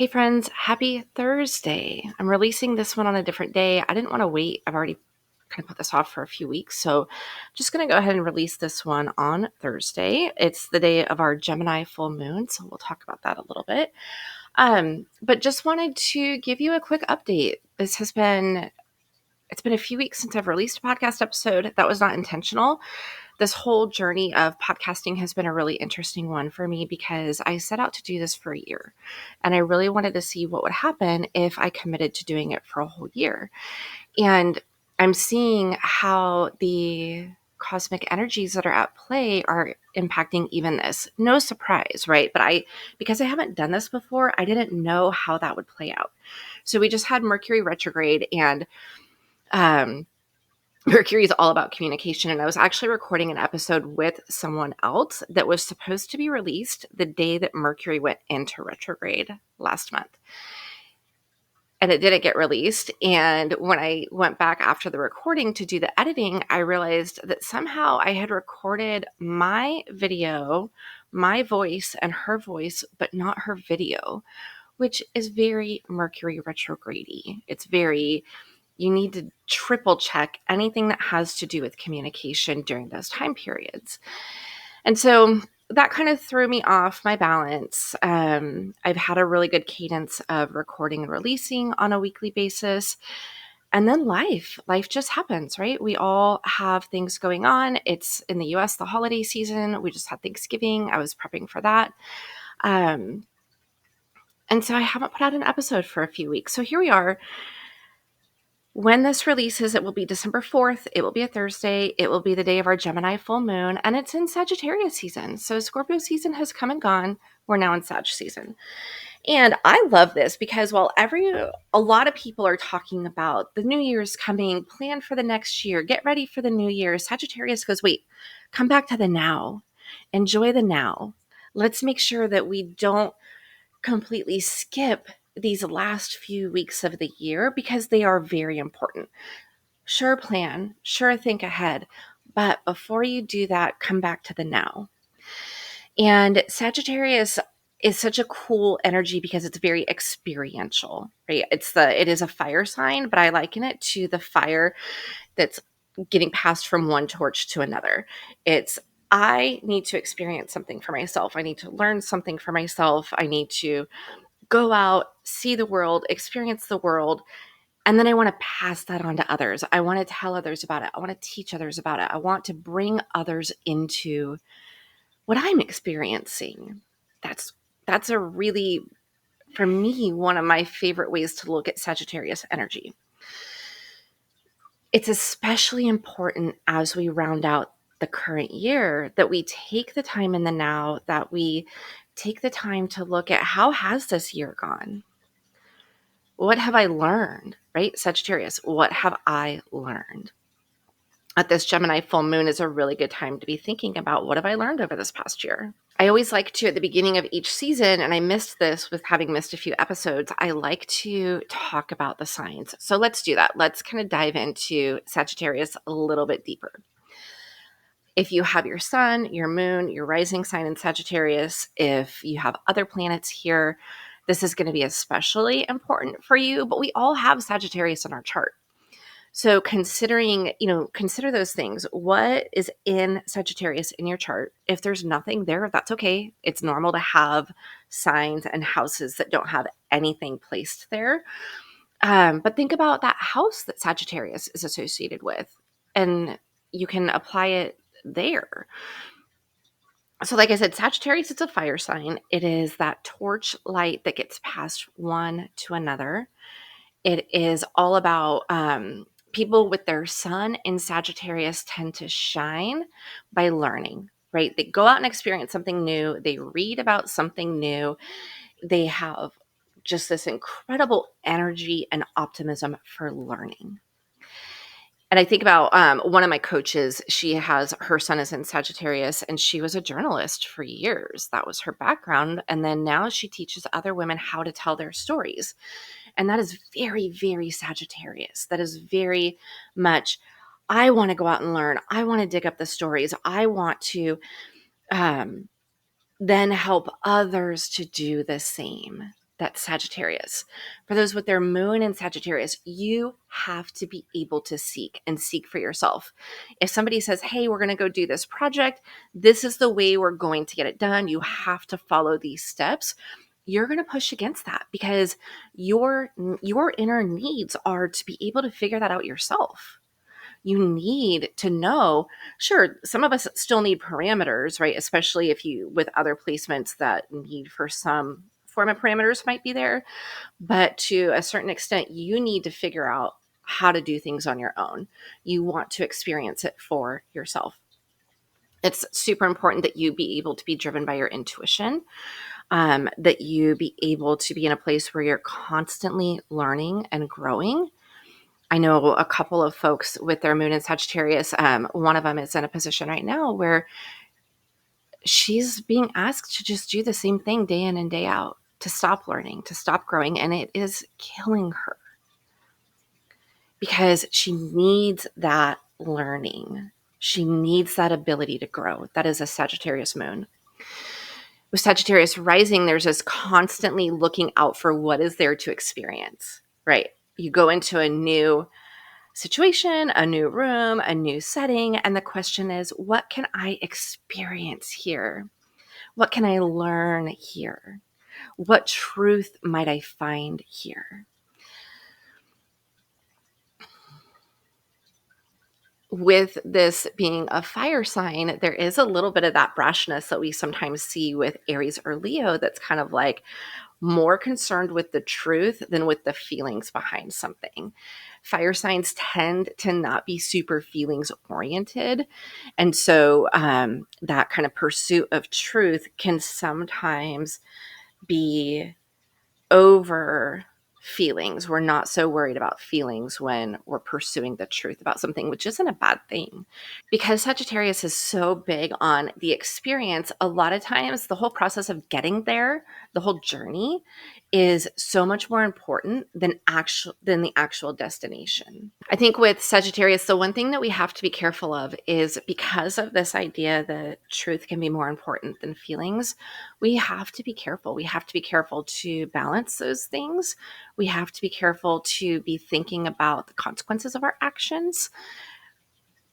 Hey friends, happy Thursday. I'm releasing this one on a different day. I didn't want to wait. I've already kind of put this off for a few weeks. So just going to go ahead and release this one on Thursday. It's the day of our Gemini full moon. So we'll talk about that a little bit. But just wanted to give you a quick update. It's been a few weeks since I've released a podcast episode. That was not intentional. This whole journey of podcasting has been a really interesting one for me because I set out to do this for a year. And I really wanted to see what would happen if I committed to doing it for a whole year. And I'm seeing how the cosmic energies that are at play are impacting even this. No surprise, right? But because I haven't done this before, I didn't know how that would play out. So we just had Mercury retrograde, and Mercury is all about communication. And I was actually recording an episode with someone else that was supposed to be released the day that Mercury went into retrograde last month. And it didn't get released. And when I went back after the recording to do the editing, I realized that somehow I had recorded my video, my voice, and her voice, but not her video, which is very Mercury retrograde-y. You need to triple check anything that has to do with communication during those time periods. And so that kind of threw me off my balance. I've had a really good cadence of recording and releasing on a weekly basis. And then life just happens, right? We all have things going on. It's in the US, the holiday season. We just had Thanksgiving. I was prepping for that. And so I haven't put out an episode for a few weeks. So here we are. When this releases, it will be December 4th. It will be a Thursday. It will be the day of our Gemini full moon, and it's in Sagittarius season. So Scorpio season has come and gone. We're now in Sag season. And I love this because while a lot of people are talking about the new year's coming, plan for the next year, get ready for the new year, Sagittarius goes, wait, come back to the now. Enjoy the now. Let's make sure that we don't completely skip these last few weeks of the year because they are very important. Sure plan, sure think ahead, but before you do that, come back to the now. And Sagittarius is such a cool energy because it's very experiential, right? It is a fire sign, but I liken it to the fire that's getting passed from one torch to another. I need to experience something for myself. I need to learn something for myself. I need to go out, see the world, experience the world, and then I want to pass that on to others. I want to tell others about it. I want to teach others about it. I want to bring others into what I'm experiencing. That's a really, for me, one of my favorite ways to look at Sagittarius energy. It's especially important as we round out the current year that we take the time in the now, that we take the time to look at how has this year gone? What have I learned, right? Sagittarius, what have I learned? At this Gemini full moon is a really good time to be thinking about what have I learned over this past year? I always like to, at the beginning of each season, and I missed this with having missed a few episodes, I like to talk about the signs. So let's do that. Let's kind of dive into Sagittarius a little bit deeper. If you have your sun, your moon, your rising sign in Sagittarius, if you have other planets here, this is going to be especially important for you, but we all have Sagittarius in our chart. So consider those things. What is in Sagittarius in your chart? If there's nothing there, that's okay. It's normal to have signs and houses that don't have anything placed there. But think about that house that Sagittarius is associated with, and you can apply it there. So like I said, Sagittarius, it's a fire sign. It is that torch light that gets passed one to another. It is all about people with their sun in Sagittarius tend to shine by learning, right? They go out and experience something new. They read about something new. They have just this incredible energy and optimism for learning. And I think about one of my coaches, her son is in Sagittarius, and she was a journalist for years. That was her background. And then now she teaches other women how to tell their stories. And that is very, very Sagittarius. That is very much, I want to go out and learn. I want to dig up the stories. I want to then help others to do the same. That's Sagittarius. For those with their moon in Sagittarius, you have to be able to seek and seek for yourself. If somebody says, hey, we're going to go do this project, this is the way we're going to get it done, you have to follow these steps, you're going to push against that because your inner needs are to be able to figure that out yourself. You need to know, sure, some of us still need parameters, right? Especially if you, with other placements that need for some form of parameters might be there. But to a certain extent, you need to figure out how to do things on your own. You want to experience it for yourself. It's super important that you be able to be driven by your intuition, that you be able to be in a place where you're constantly learning and growing. I know a couple of folks with their moon in Sagittarius. One of them is in a position right now where she's being asked to just do the same thing day in and day out, to stop learning, to stop growing. And it is killing her because she needs that learning. She needs that ability to grow. That is a Sagittarius moon. With Sagittarius rising, there's this constantly looking out for what is there to experience, right? You go into a new situation, a new room, a new setting, and the question is, what can I experience here? What can I learn here? What truth might I find here? With this being a fire sign, there is a little bit of that brashness that we sometimes see with Aries or Leo that's kind of like more concerned with the truth than with the feelings behind something. Fire signs tend to not be super feelings oriented. And so that kind of pursuit of truth can sometimes be over feelings. We're not so worried about feelings when we're pursuing the truth about something, which isn't a bad thing. Because Sagittarius is so big on the experience, a lot of times the whole process of getting there, the whole journey, is so much more important than the actual destination. I think with Sagittarius, the one thing that we have to be careful of is, because of this idea that truth can be more important than feelings, we have to be careful. We have to be careful to balance those things. We have to be careful to be thinking about the consequences of our actions.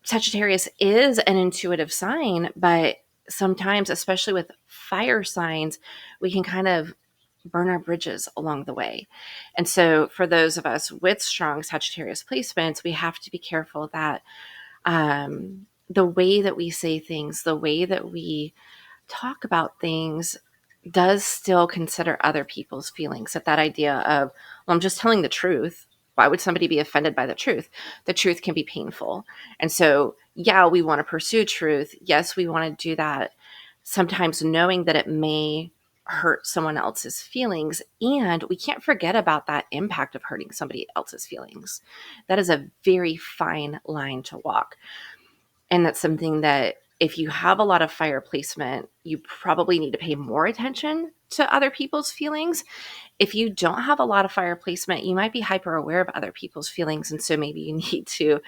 Sagittarius is an intuitive sign, but sometimes, especially with fire signs, we can kind of burn our bridges along the way. And so for those of us with strong Sagittarius placements, we have to be careful that the way that we say things, the way that we talk about things does still consider other people's feelings. That idea of, well, I'm just telling the truth. Why would somebody be offended by the truth? The truth can be painful. And so, yeah, we want to pursue truth. Yes, we want to do that. Sometimes knowing that it may hurt someone else's feelings. And we can't forget about that impact of hurting somebody else's feelings. That is a very fine line to walk. And that's something that if you have a lot of fire placement, you probably need to pay more attention to other people's feelings. If you don't have a lot of fire placement, you might be hyper aware of other people's feelings. And so maybe you need to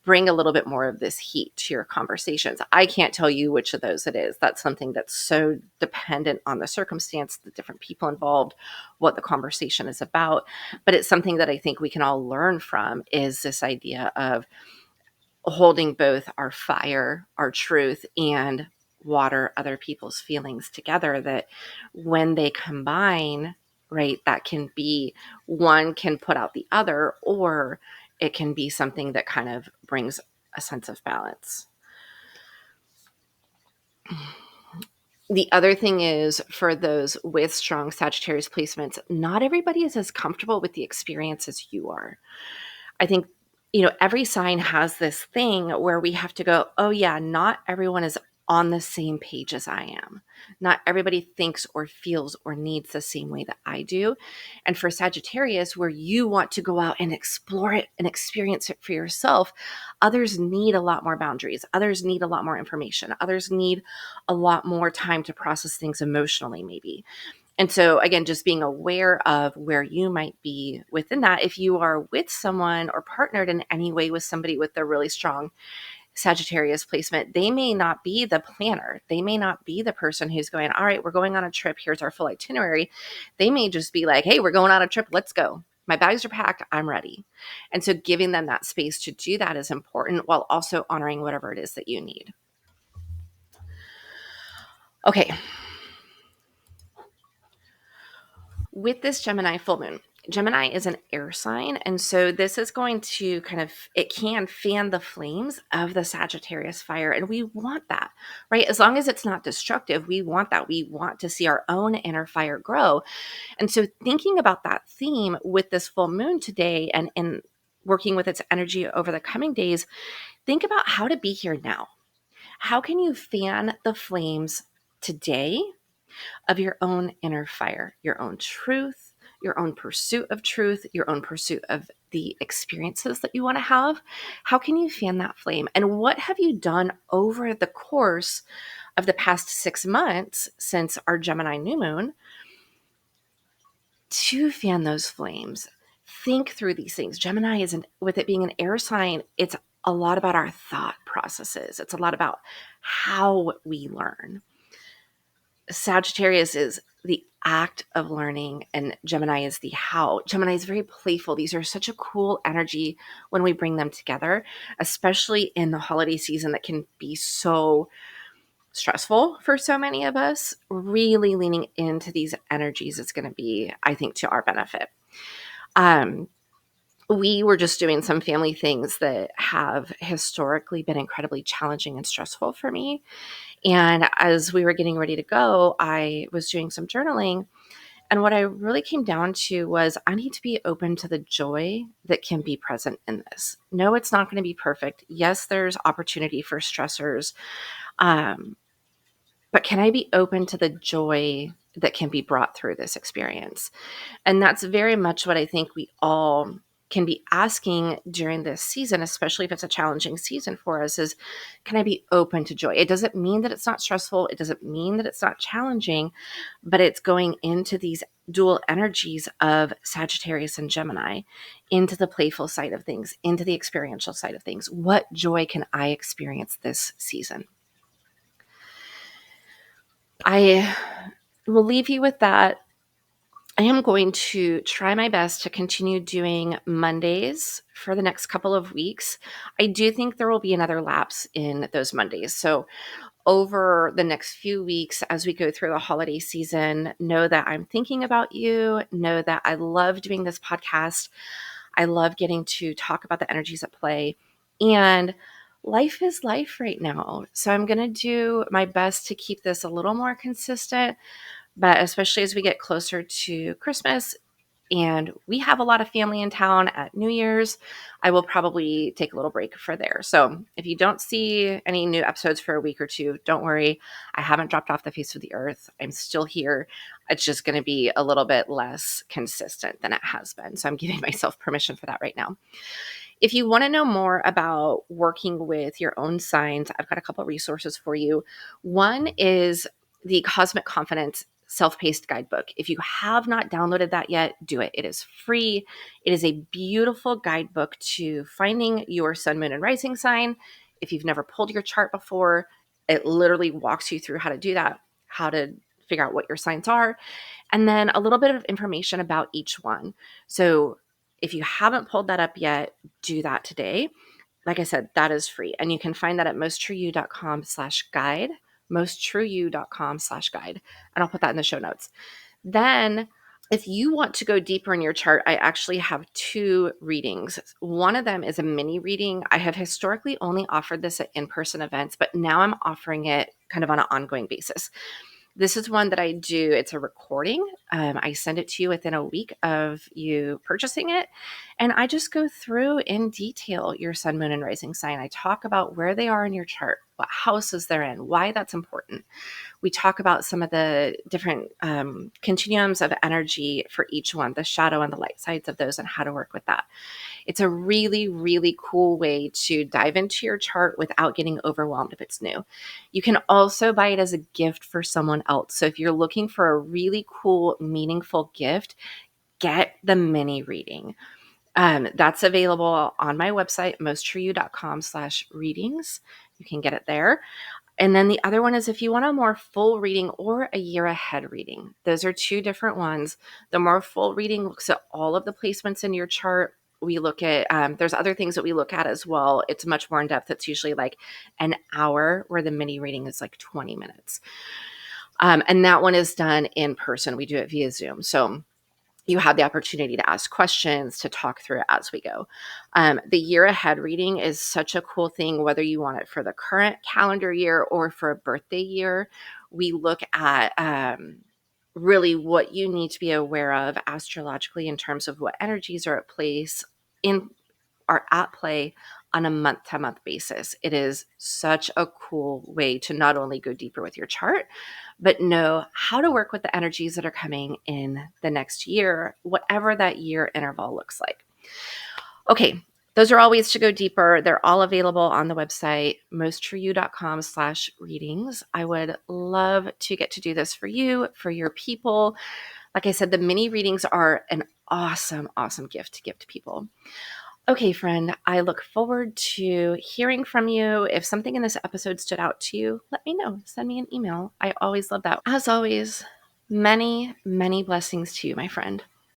bring a little bit more of this heat to your conversations. I can't tell you which of those it is. That's something that's so dependent on the circumstance, the different people involved, what the conversation is about. But it's something that I think we can all learn from, is this idea of holding both our fire, our truth, and water, other people's feelings together, that when they combine, right, that can be, one can put out the other, or it can be something that kind of brings a sense of balance. The other thing is, for those with strong Sagittarius placements, not everybody is as comfortable with the experience as you are. I think, every sign has this thing where we have to go, oh yeah, not everyone is on the same page as I am. Not everybody thinks or feels or needs the same way that I do. And for Sagittarius, where you want to go out and explore it and experience it for yourself, others need a lot more boundaries. Others need a lot more information. Others need a lot more time to process things emotionally, maybe. And so, again, just being aware of where you might be within that. If you are with someone or partnered in any way with somebody with a really strong Sagittarius placement, they may not be the planner. They may not be the person who's going, all right, we're going on a trip. Here's our full itinerary. They may just be like, hey, we're going on a trip. Let's go. My bags are packed. I'm ready. And so giving them that space to do that is important, while also honoring whatever it is that you need. Okay. With this Gemini full moon, Gemini is an air sign. And so this is going to it can fan the flames of the Sagittarius fire. And we want that, right? As long as it's not destructive, we want that. We want to see our own inner fire grow. And so thinking about that theme with this full moon today and working with its energy over the coming days, think about how to be here now. How can you fan the flames today of your own inner fire, your own truth, your own pursuit of truth, your own pursuit of the experiences that you want to have? How can you fan that flame? And what have you done over the course of the past 6 months since our Gemini new moon to fan those flames? Think through these things. Gemini isn't, with it being an air sign, it's a lot about our thought processes. It's a lot about how we learn. Sagittarius is the act of learning, and Gemini is the how. Gemini is very playful. These are such a cool energy when we bring them together, especially in the holiday season that can be so stressful for so many of us. Really leaning into these energies is going to be, I think, to our benefit. We were just doing some family things that have historically been incredibly challenging and stressful for me. And as we were getting ready to go, I was doing some journaling. And what I really came down to was I need to be open to the joy that can be present in this. No, it's not going to be perfect. Yes, there's opportunity for stressors. But can I be open to the joy that can be brought through this experience? And that's very much what I think we all can be asking during this season, especially if it's a challenging season for us, is can I be open to joy? It doesn't mean that it's not stressful. It doesn't mean that it's not challenging, but it's going into these dual energies of Sagittarius and Gemini, into the playful side of things, into the experiential side of things. What joy can I experience this season? I will leave you with that. I am going to try my best to continue doing Mondays for the next couple of weeks. I do think there will be another lapse in those Mondays. So over the next few weeks, as we go through the holiday season, know that I'm thinking about you. Know that I love doing this podcast. I love getting to talk about the energies at play. And life is life right now. So I'm going to do my best to keep this a little more consistent. But especially as we get closer to Christmas and we have a lot of family in town at New Year's, I will probably take a little break for there. So if you don't see any new episodes for a week or two, don't worry. I haven't dropped off the face of the earth. I'm still here. It's just going to be a little bit less consistent than it has been. So I'm giving myself permission for that right now. If you want to know more about working with your own signs, I've got a couple of resources for you. One is the Cosmic Confidence self-paced guidebook. If you have not downloaded that yet, do it. It is free. It is a beautiful guidebook to finding your sun, moon, and rising sign. If you've never pulled your chart before, it literally walks you through how to do that, how to figure out what your signs are, and then a little bit of information about each one. So if you haven't pulled that up yet, do that today. Like I said, that is free. And you can find that at mosttrueyou.com/guide, mosttrueyou.com/guide. And I'll put that in the show notes. Then if you want to go deeper in your chart, I actually have 2 readings. One of them is a mini reading. I have historically only offered this at in-person events, but now I'm offering it kind of on an ongoing basis. This is one that I do. It's a recording. I send it to you within a week of you purchasing it. And I just go through in detail your sun, moon, and rising sign. I talk about where they are in your chart, what houses they're in, why that's important. We talk about some of the different continuums of energy for each one, the shadow and the light sides of those, and how to work with that. It's a really, really cool way to dive into your chart without getting overwhelmed if it's new. You can also buy it as a gift for someone else. So if you're looking for a really cool, meaningful gift, get the mini reading. That's available on my website, mostforyou.com/readings. You can get it there. And then the other one is if you want a more full reading or a year ahead reading. Those are two different ones. The more full reading looks at all of the placements in your chart. We look at, there's other things that we look at as well. It's much more in depth. It's usually like an hour, where the mini reading is like 20 minutes. And that one is done in person. We do it via Zoom. So you have the opportunity to ask questions, to talk through it as we go. The year ahead reading is such a cool thing, whether you want it for the current calendar year or for a birthday year. We look at really what you need to be aware of astrologically in terms of what energies are at play on a month-to-month basis. It is such a cool way to not only go deeper with your chart, but know how to work with the energies that are coming in the next year, whatever that year interval looks like. Okay, those are all ways to go deeper. They're all available on the website, mostforyou.com/readings. I would love to get to do this for you, for your people. Like I said, the mini readings are an awesome, awesome gift to give to people. Okay, friend, I look forward to hearing from you. If something in this episode stood out to you, let me know. Send me an email. I always love that. As always, many, many blessings to you, my friend.